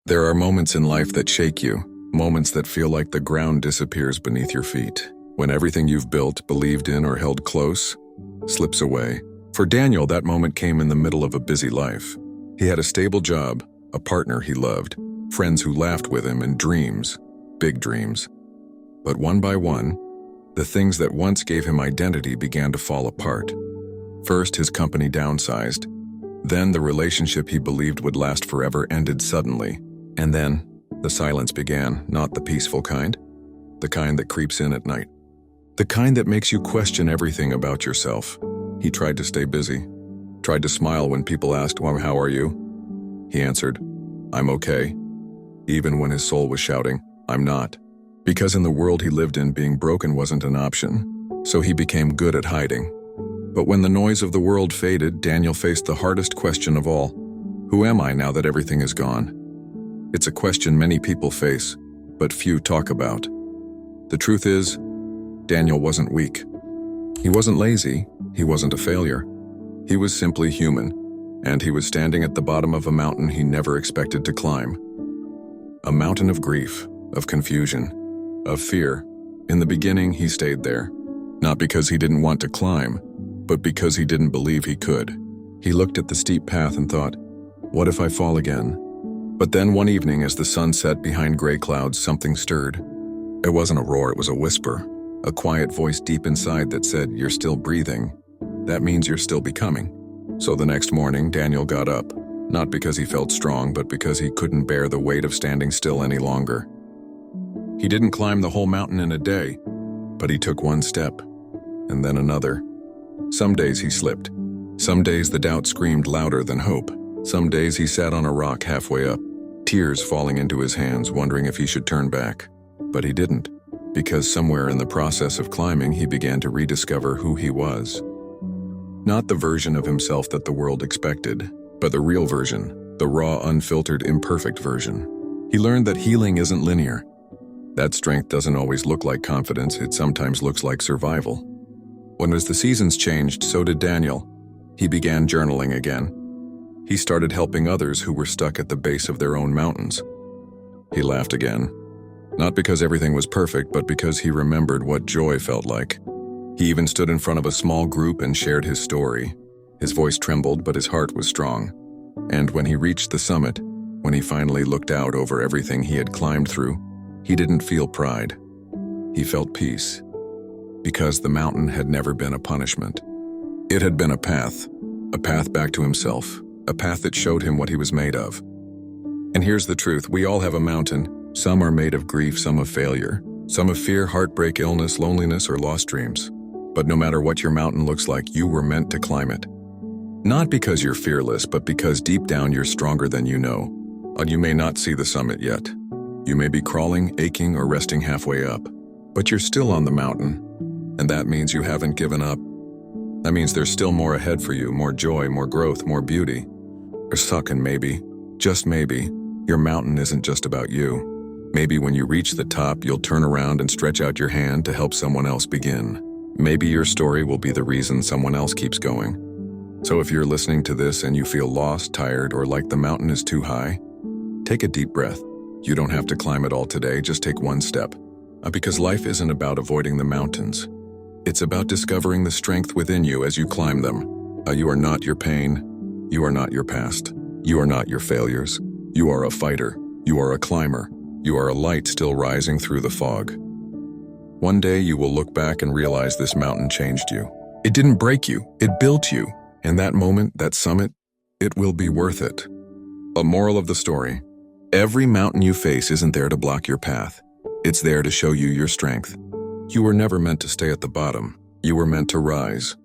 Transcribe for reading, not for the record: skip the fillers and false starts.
There are moments in life that shake you, moments that feel like the ground disappears beneath your feet, when everything you've built, believed in, or held close slips away. For Daniel, that moment came in the middle of a busy life. He had a stable job, a partner he loved, friends who laughed with him, and dreams, big dreams. But one by one, the things that once gave him identity began to fall apart. First, his company downsized. Then the relationship he believed would last forever ended suddenly. And then, the silence began, not the peaceful kind, the kind that creeps in at night. The kind that makes you question everything about yourself. He tried to stay busy, tried to smile when people asked, "Well, how are you?" He answered, "I'm okay," even when his soul was shouting, "I'm not." Because in the world he lived in, being broken wasn't an option, so he became good at hiding. But when the noise of the world faded, Daniel faced the hardest question of all. Who am I now that everything is gone? It's a question many people face, but few talk about. The truth is, Daniel wasn't weak. He wasn't lazy, he wasn't a failure. He was simply human, and he was standing at the bottom of a mountain he never expected to climb. A mountain of grief, of confusion, of fear. In the beginning, he stayed there, not because he didn't want to climb, but because he didn't believe he could. He looked at the steep path and thought, what if I fall again? But then one evening, as the sun set behind gray clouds, something stirred. It wasn't a roar, it was a whisper, a quiet voice deep inside that said, "You're still breathing. That means you're still becoming." So the next morning, Daniel got up, not because he felt strong, but because he couldn't bear the weight of standing still any longer. He didn't climb the whole mountain in a day, but he took one step, and then another. Some days he slipped. Some days the doubt screamed louder than hope. Some days he sat on a rock halfway up, tears falling into his hands, wondering if he should turn back. But he didn't, because somewhere in the process of climbing, he began to rediscover who he was. Not the version of himself that the world expected, but the real version, the raw, unfiltered, imperfect version. He learned that healing isn't linear. That strength doesn't always look like confidence, it sometimes looks like survival. As the seasons changed, so did Daniel. He began journaling again. He started helping others who were stuck at the base of their own mountains. He laughed again. Not because everything was perfect, but because he remembered what joy felt like. He even stood in front of a small group and shared his story. His voice trembled, but his heart was strong. And when he reached the summit, when he finally looked out over everything he had climbed through, he didn't feel pride. He felt peace. Because the mountain had never been a punishment. It had been a path back to himself, a path that showed him what he was made of. And here's the truth, we all have a mountain. Some are made of grief, some of failure, some of fear, heartbreak, illness, loneliness, or lost dreams. But no matter what your mountain looks like, you were meant to climb it. Not because you're fearless, but because deep down you're stronger than you know. And you may not see the summit yet. You may be crawling, aching, or resting halfway up. But you're still on the mountain. And that means you haven't given up. That means there's still more ahead for you, more joy, more growth, more beauty. Or suckin' maybe, just maybe, your mountain isn't just about you. Maybe when you reach the top, you'll turn around and stretch out your hand to help someone else begin. Maybe your story will be the reason someone else keeps going. So if you're listening to this and you feel lost, tired, or like the mountain is too high, take a deep breath. You don't have to climb it all today, just take one step. Because life isn't about avoiding the mountains. It's about discovering the strength within you as you climb them. You are not your pain. You are not your past. You are not your failures. You are a fighter. You are a climber. You are a light still rising through the fog. One day you will look back and realize this mountain changed you. It didn't break you, it built you. And that moment, that summit, it will be worth it. A moral of the story: every mountain you face isn't there to block your path. It's there to show you your strength. You were never meant to stay at the bottom. You were meant to rise.